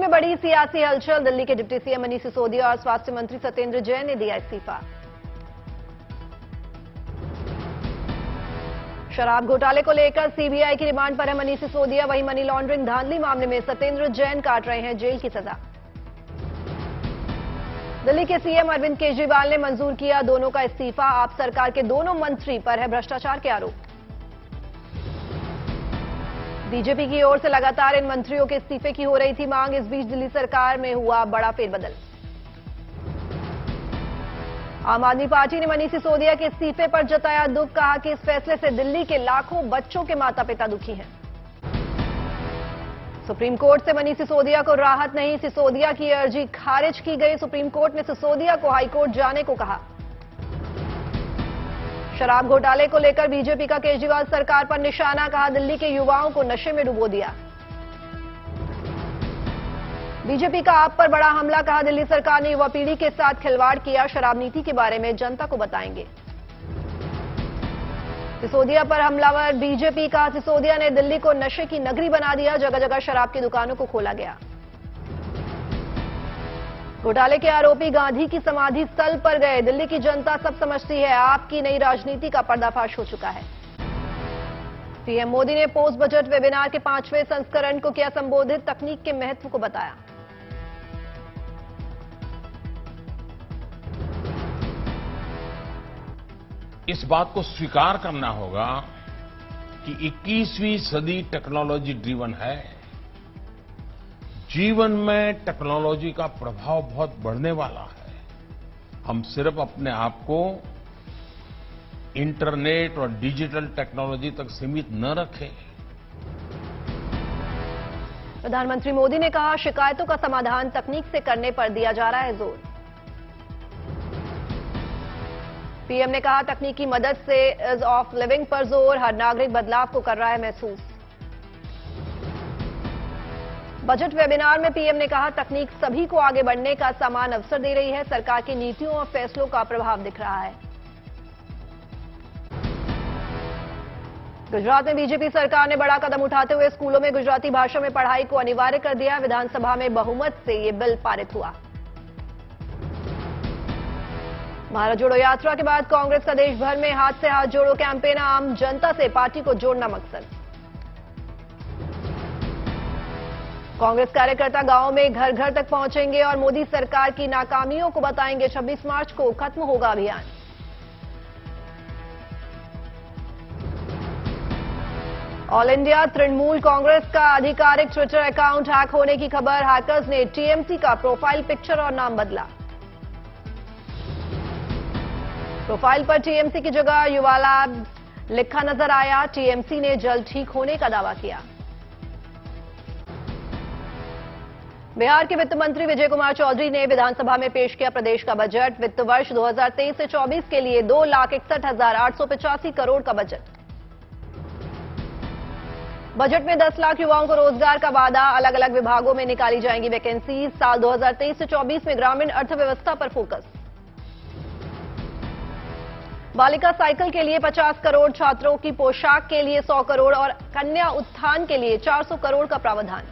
में बड़ी सियासी हलचल। दिल्ली के डिप्टी सीएम मनीष सिसोदिया और स्वास्थ्य मंत्री सत्येंद्र जैन ने दिया इस्तीफा। शराब घोटाले को लेकर सीबीआई की रिमांड पर है मनीष सिसोदिया। वहीं मनी लॉन्ड्रिंग धांधली मामले में सत्येंद्र जैन काट रहे हैं जेल की सजा। दिल्ली के सीएम अरविंद केजरीवाल ने मंजूर किया दोनों का इस्तीफा। आप सरकार के दोनों मंत्री पर है भ्रष्टाचार के आरोप। बीजेपी की ओर से लगातार इन मंत्रियों के इस्तीफे की हो रही थी मांग। इस बीच दिल्ली सरकार में हुआ बड़ा फेरबदल। आम आदमी पार्टी ने मनीष सिसोदिया के इस्तीफे पर जताया दुख। कहा कि इस फैसले से दिल्ली के लाखों बच्चों के माता पिता दुखी हैं। सुप्रीम कोर्ट से मनीष सिसोदिया को राहत नहीं। सिसोदिया की अर्जी खारिज की गई। सुप्रीम कोर्ट ने सिसोदिया को हाईकोर्ट जाने को कहा। शराब घोटाले को लेकर बीजेपी का केजरीवाल सरकार पर निशाना। कहा दिल्ली के युवाओं को नशे में डुबो दिया। बीजेपी का आप पर बड़ा हमला। कहा दिल्ली सरकार ने युवा पीढ़ी के साथ खिलवाड़ किया। शराब नीति के बारे में जनता को बताएंगे। सिसोदिया पर हमलावर बीजेपी। का सिसोदिया ने दिल्ली को नशे की नगरी बना दिया। जगह जगह शराब की दुकानों को खोला गया। घोटाले के आरोपी गांधी की समाधि स्थल पर गए। दिल्ली की जनता सब समझती है। आपकी नई राजनीति का पर्दाफाश हो चुका है। पीएम मोदी ने पोस्ट बजट वेबिनार के 5वें संस्करण को किया संबोधित। तकनीक के महत्व को बताया। इस बात को स्वीकार करना होगा कि 21वीं सदी टेक्नोलॉजी ड्रिवन है। जीवन में टेक्नोलॉजी का प्रभाव बहुत बढ़ने वाला है। हम सिर्फ अपने आप को इंटरनेट और डिजिटल टेक्नोलॉजी तक सीमित न रखें। प्रधानमंत्री मोदी ने कहा शिकायतों का समाधान तकनीक से करने पर दिया जा रहा है जोर। पीएम ने कहा तकनीक की मदद से ईज ऑफ लिविंग पर जोर। हर नागरिक बदलाव को कर रहा है महसूस। बजट वेबिनार में पीएम ने कहा तकनीक सभी को आगे बढ़ने का समान अवसर दे रही है। सरकार की नीतियों और फैसलों का प्रभाव दिख रहा है। गुजरात में बीजेपी सरकार ने बड़ा कदम उठाते हुए स्कूलों में गुजराती भाषा में पढ़ाई को अनिवार्य कर दिया। विधानसभा में बहुमत से ये बिल पारित हुआ। भारत जोड़ो यात्रा के बाद कांग्रेस का देश भर में हाथ से हाथ जोड़ो कैंपेन। आम जनता से पार्टी को जोड़ना मकसद। कांग्रेस कार्यकर्ता गांवों में घर घर तक पहुंचेंगे और मोदी सरकार की नाकामियों को बताएंगे। 26 मार्च को खत्म होगा अभियान। ऑल इंडिया तृणमूल कांग्रेस का आधिकारिक ट्विटर अकाउंट हैक होने की खबर। हैकर्स ने टीएमसी का प्रोफाइल पिक्चर और नाम बदला। प्रोफाइल पर टीएमसी की जगह युवा लैब लिखा नजर आया। टीएमसी ने जल्द ठीक होने का दावा किया। बिहार के वित्त मंत्री विजय कुमार चौधरी ने विधानसभा में पेश किया प्रदेश का बजट। वित्त वर्ष 2023 से 24 के लिए 2,61,885 करोड़ का बजट। बजट में 10 लाख युवाओं को रोजगार का वादा। अलग अलग विभागों में निकाली जाएंगी वैकेंसी। साल 2023 से 24 में ग्रामीण अर्थव्यवस्था पर फोकस। बालिका साइकिल के लिए 50 करोड़। छात्रों की पोशाक के लिए 100 करोड़ और कन्या उत्थान के लिए 400 करोड़ का प्रावधान।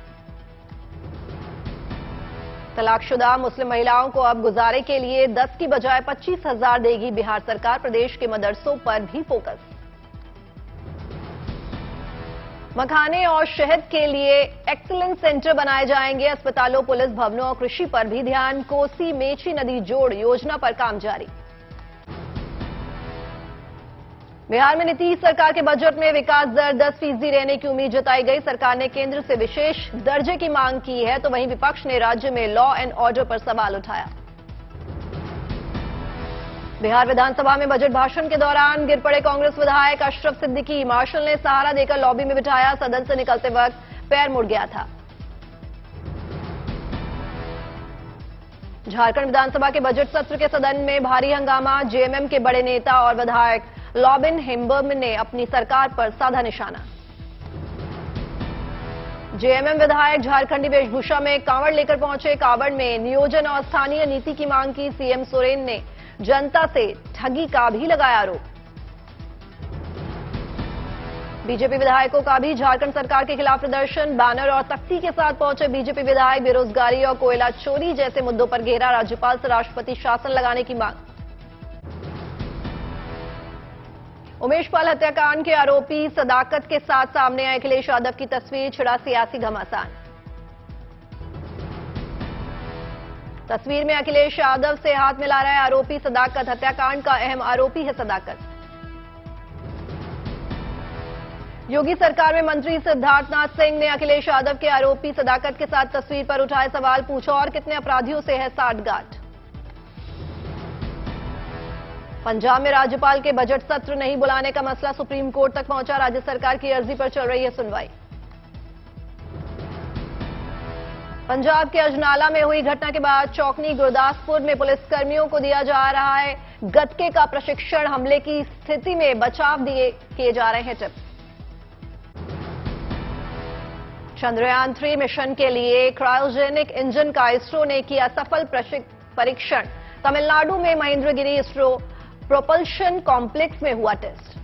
तलाकशुदा मुस्लिम महिलाओं को अब गुजारे के लिए 10 की बजाय 25,000 देगी बिहार सरकार। प्रदेश के मदरसों पर भी फोकस। मखाने और शहद के लिए एक्सीलेंस सेंटर बनाए जाएंगे। अस्पतालों, पुलिस भवनों और कृषि पर भी ध्यान। कोसी मेची नदी जोड़ योजना पर काम जारी। बिहार में नीतीश सरकार के बजट में विकास दर 10% रहने की उम्मीद जताई गई। सरकार ने केंद्र से विशेष दर्जे की मांग की है तो वहीं विपक्ष ने राज्य में लॉ एंड ऑर्डर पर सवाल उठाया। बिहार विधानसभा में बजट भाषण के दौरान गिर पड़े कांग्रेस विधायक अशरफ सिद्दीकी। मार्शल ने सहारा देकर लॉबी में बिठाया। सदन से निकलते वक्त पैर मुड़ गया था। झारखंड विधानसभा के बजट सत्र के सदन में भारी हंगामा। जेएमएम के बड़े नेता और विधायक लॉबिन हेम्बर्म ने अपनी सरकार पर साधा निशाना। जेएमएम विधायक झारखंडी वेशभूषा में कांवड़ लेकर पहुंचे। कांवड़ में नियोजन और स्थानीय नीति की मांग की। सीएम सोरेन ने जनता से ठगी का भी लगाया आरोप। बीजेपी विधायकों का भी झारखंड सरकार के खिलाफ प्रदर्शन, बैनर और तख्ती के साथ पहुंचे बीजेपी विधायक। बेरोजगारी और कोयला चोरी जैसे मुद्दों पर घेरा, राज्यपाल से राष्ट्रपति शासन लगाने की मांग। उमेश पाल हत्याकांड के आरोपी सदाकत के साथ सामने आए अखिलेश यादव की तस्वीर, छिड़ा सियासी घमासान। तस्वीर में अखिलेश यादव से हाथ मिला रहा है आरोपी सदाकत, हत्याकांड का अहम आरोपी है सदाकत। योगी सरकार में मंत्री सिद्धार्थनाथ सिंह ने अखिलेश यादव के आरोपी सदाकत के साथ तस्वीर पर उठाए सवाल, पूछा और कितने अपराधियों से है साठगांठ। पंजाब में राज्यपाल के बजट सत्र नहीं बुलाने का मसला सुप्रीम कोर्ट तक पहुंचा, राज्य सरकार की अर्जी पर चल रही है सुनवाई। पंजाब के अजनाला में हुई घटना के बाद चौकनी, गुरदासपुर में पुलिसकर्मियों को दिया जा रहा है गतके का प्रशिक्षण, हमले की स्थिति में बचाव किए जा रहे हैं टिप्स। चंद्रयान 3 मिशन के लिए क्रायोजेनिक इंजन का इसरो ने किया सफल परीक्षण, तमिलनाडु में महेंद्रगिरी इसरो प्रोपल्शन कॉम्प्लेक्स में हुआ टेस्ट।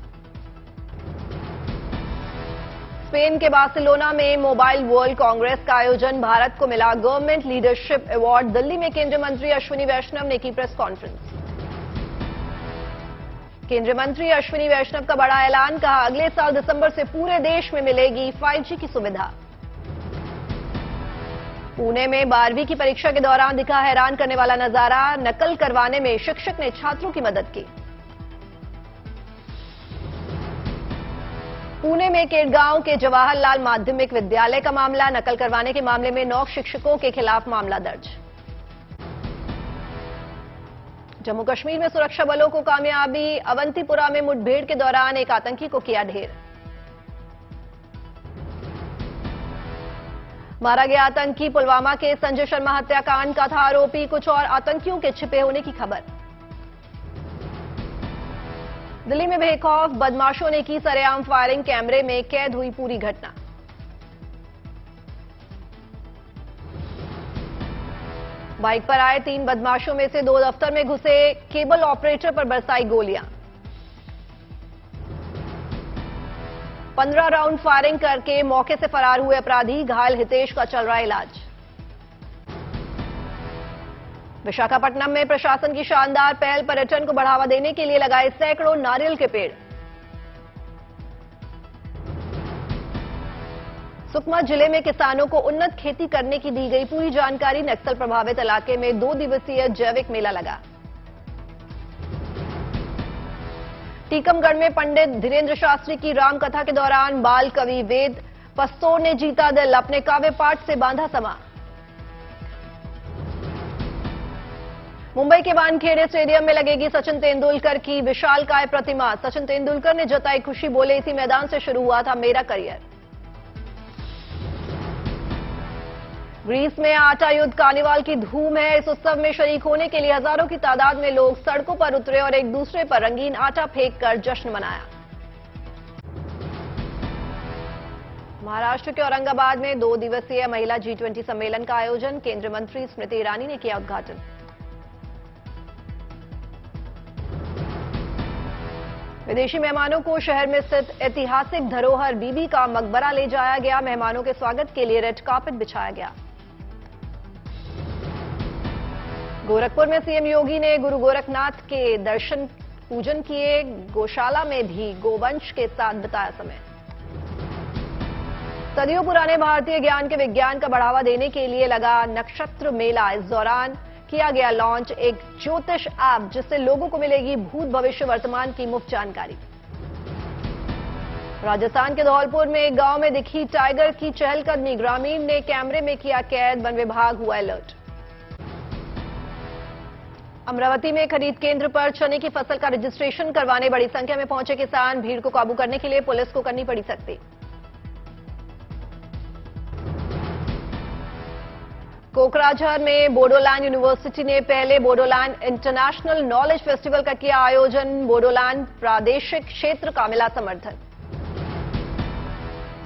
स्पेन के बार्सिलोना में मोबाइल वर्ल्ड कांग्रेस का आयोजन, भारत को मिला गवर्नमेंट लीडरशिप अवार्ड। दिल्ली में केंद्रीय मंत्री अश्विनी वैष्णव ने की प्रेस कॉन्फ्रेंस। केंद्रीय मंत्री अश्विनी वैष्णव का बड़ा ऐलान, कहा अगले साल दिसंबर से पूरे देश में मिलेगी 5G की सुविधा। पुणे में 12वीं की परीक्षा के दौरान दिखा हैरान करने वाला नजारा, नकल करवाने में शिक्षक ने छात्रों की मदद की। पुणे में केडगांव के जवाहरलाल माध्यमिक विद्यालय का मामला, नकल करवाने के मामले में 9 शिक्षकों के खिलाफ मामला दर्ज। जम्मू कश्मीर में सुरक्षा बलों को कामयाबी, अवंतीपुरा में मुठभेड़ के दौरान एक आतंकी को किया ढेर। मारा गया आतंकी पुलवामा के संजय शर्मा हत्याकांड का था आरोपी, कुछ और आतंकियों के छिपे होने की खबर। दिल्ली में बेखौफ बदमाशों ने की सरेआम फायरिंग, कैमरे में कैद हुई पूरी घटना। बाइक पर आए 3 बदमाशों में से 2 दफ्तर में घुसे, केबल ऑपरेटर पर बरसाई गोलियां। 15 राउंड फायरिंग करके मौके से फरार हुए अपराधी, घायल हितेश का चल रहा इलाज। विशाखापट्टनम में प्रशासन की शानदार पहल, पर्यटन को बढ़ावा देने के लिए लगाए सैकड़ों नारियल के पेड़। सुकमा जिले में किसानों को उन्नत खेती करने की दी गई पूरी जानकारी, नक्सल प्रभावित इलाके में 2 दिवसीय जैविक मेला लगा। टीकमगढ़ में पंडित धीरेन्द्र शास्त्री की रामकथा के दौरान बाल कवि वेद पस्तोर ने जीता दिल, अपने काव्य पाठ से बांधा समा। मुंबई के वानखेड़े स्टेडियम में लगेगी सचिन तेंदुलकर की विशालकाय प्रतिमा, सचिन तेंदुलकर ने जताई खुशी, बोले इसी मैदान से शुरू हुआ था मेरा करियर। ग्रीस में आटा युद्ध कार्निवाल की धूम है, इस उत्सव में शरीक होने के लिए हजारों की तादाद में लोग सड़कों पर उतरे और एक दूसरे पर रंगीन आटा फेंककर जश्न मनाया। महाराष्ट्र के औरंगाबाद में 2 दिवसीय महिला G20 सम्मेलन का आयोजन, केंद्रीय मंत्री स्मृति ईरानी ने किया उद्घाटन। विदेशी मेहमानों को शहर में स्थित ऐतिहासिक धरोहर बीबी का मकबरा ले जाया गया, मेहमानों के स्वागत के लिए रेड कार्पेट बिछाया गया। गोरखपुर में सीएम योगी ने गुरु गोरखनाथ के दर्शन पूजन किए, गौशाला में भी गोवंश के साथ बिताया समय। सदियों पुराने भारतीय ज्ञान के विज्ञान का बढ़ावा देने के लिए लगा नक्षत्र मेला, इस दौरान किया गया लॉन्च एक ज्योतिष ऐप, जिससे लोगों को मिलेगी भूत भविष्य वर्तमान की मुफ्त जानकारी। राजस्थान के धौलपुर में एक गांव में दिखी टाइगर की चहलकदमी, ग्रामीण ने कैमरे में किया कैद, वन विभाग हुआ अलर्ट। अमरावती में खरीद केंद्र पर चने की फसल का रजिस्ट्रेशन करवाने बड़ी संख्या में पहुंचे किसान, भीड़ को काबू करने के लिए पुलिस को करनी पड़ी सख्ती। कोकराझार में बोडोलैंड यूनिवर्सिटी ने पहले बोडोलैंड इंटरनेशनल नॉलेज फेस्टिवल का किया आयोजन, बोडोलैंड प्रादेशिक क्षेत्र का मिला समर्थन।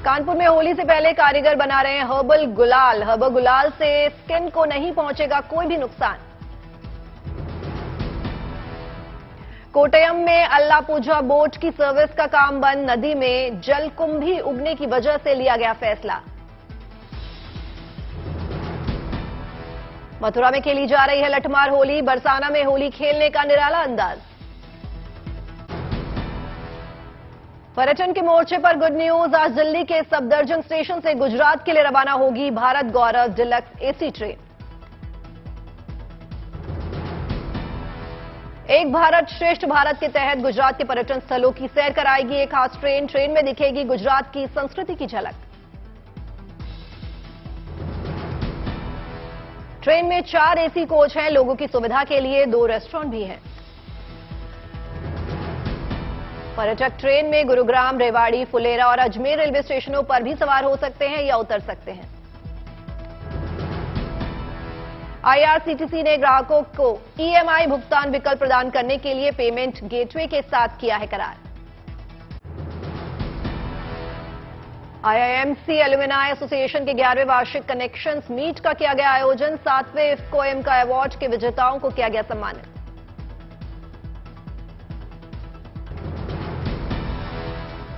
कानपुर में होली से पहले कारीगर बना रहे हैं हर्बल गुलाल, हर्बल गुलाल से स्किन को नहीं पहुंचेगा कोई भी नुकसान। कोटयम में अल्लाह पूजा बोट की सर्विस का काम बंद, नदी में जलकुंभी उगने की वजह से लिया गया फैसला। मथुरा में खेली जा रही है लठमार होली, बरसाना में होली खेलने का निराला अंदाज। पर्यटन के मोर्चे पर गुड न्यूज, आज दिल्ली के सफदरजंग स्टेशन से गुजरात के लिए रवाना होगी भारत गौरव डिलक्स एसी ट्रेन। एक भारत श्रेष्ठ भारत के तहत गुजरात के पर्यटन स्थलों की सैर कराएगी एक खास ट्रेन। ट्रेन में दिखेगी गुजरात की संस्कृति की झलक। ट्रेन में 4 एसी कोच हैं, लोगों की सुविधा के लिए 2 रेस्टोरेंट भी हैं। पर्यटक ट्रेन में गुरुग्राम, रेवाड़ी, फुलेरा और अजमेर रेलवे स्टेशनों पर भी सवार हो सकते हैं या उतर सकते हैं। आईआरसीटीसी ने ग्राहकों को ईएमआई भुगतान विकल्प प्रदान करने के लिए पेमेंट गेटवे के साथ किया है करार। आईआईएमसी एल्यूमिनाई एसोसिएशन के 11वें वार्षिक कनेक्शंस मीट का किया गया आयोजन। 7वें इफ्को का अवार्ड के विजेताओं को किया गया सम्मानित।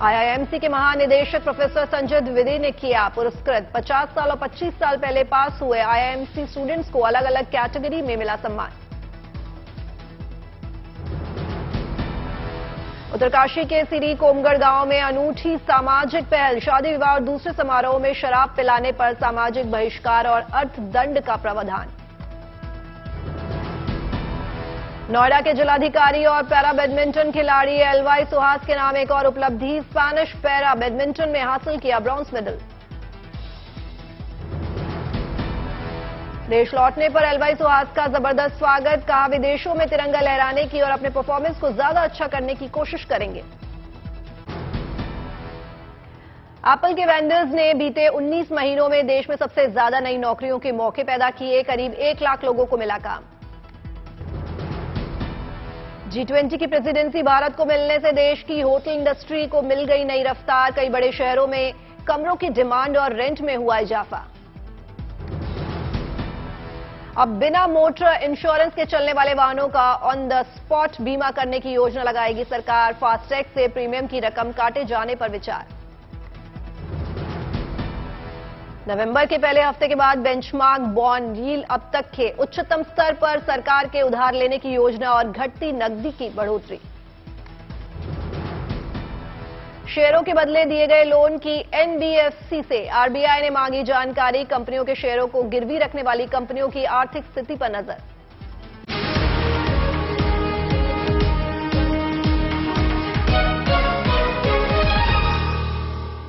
आईआईएमसी के महानिदेशक प्रोफेसर संजय द्विवेदी ने किया पुरस्कृत। 50 साल और 25 साल पहले पास हुए आईआईएमसी स्टूडेंट्स को अलग अलग कैटेगरी में मिला सम्मान। उत्तरकाशी के सिरी कोमगढ़ गांव में अनूठी सामाजिक पहल, शादी विवाह और दूसरे समारोह में शराब पिलाने पर सामाजिक बहिष्कार और अर्थदंड का प्रावधान। नोएडा के जिलाधिकारी और पैरा बैडमिंटन खिलाड़ी एलवाई सुहास के नाम एक और उपलब्धि, स्पेनिश पैरा बैडमिंटन में हासिल किया ब्रॉन्ज मेडल। देश लौटने पर एलवाई सुहास का जबरदस्त स्वागत, कहा विदेशों में तिरंगा लहराने की और अपने परफॉर्मेंस को ज्यादा अच्छा करने की कोशिश करेंगे। एप्पल के वेंडर्स ने बीते 19 महीनों में देश में सबसे ज्यादा नई नौकरियों के मौके पैदा किए, करीब 1 लाख लोगों को मिला काम। G20 की प्रेसिडेंसी भारत को मिलने से देश की होटल इंडस्ट्री को मिल गई नई रफ्तार, कई बड़े शहरों में कमरों की डिमांड और रेंट में हुआ इजाफा। अब बिना मोटर इंश्योरेंस के चलने वाले वाहनों का ऑन द स्पॉट बीमा करने की योजना लगाएगी सरकार। फास्टैग से प्रीमियम की रकम काटे जाने पर विचार। नवंबर के पहले हफ्ते के बाद बेंचमार्क बॉन्ड यील्ड अब तक के उच्चतम स्तर पर, सरकार के उधार लेने की योजना और घटती नकदी की बढ़ोतरी। शेयरों के बदले दिए गए लोन की एनबीएफसी से आरबीआई ने मांगी जानकारी, कंपनियों के शेयरों को गिरवी रखने वाली कंपनियों की आर्थिक स्थिति पर नजर।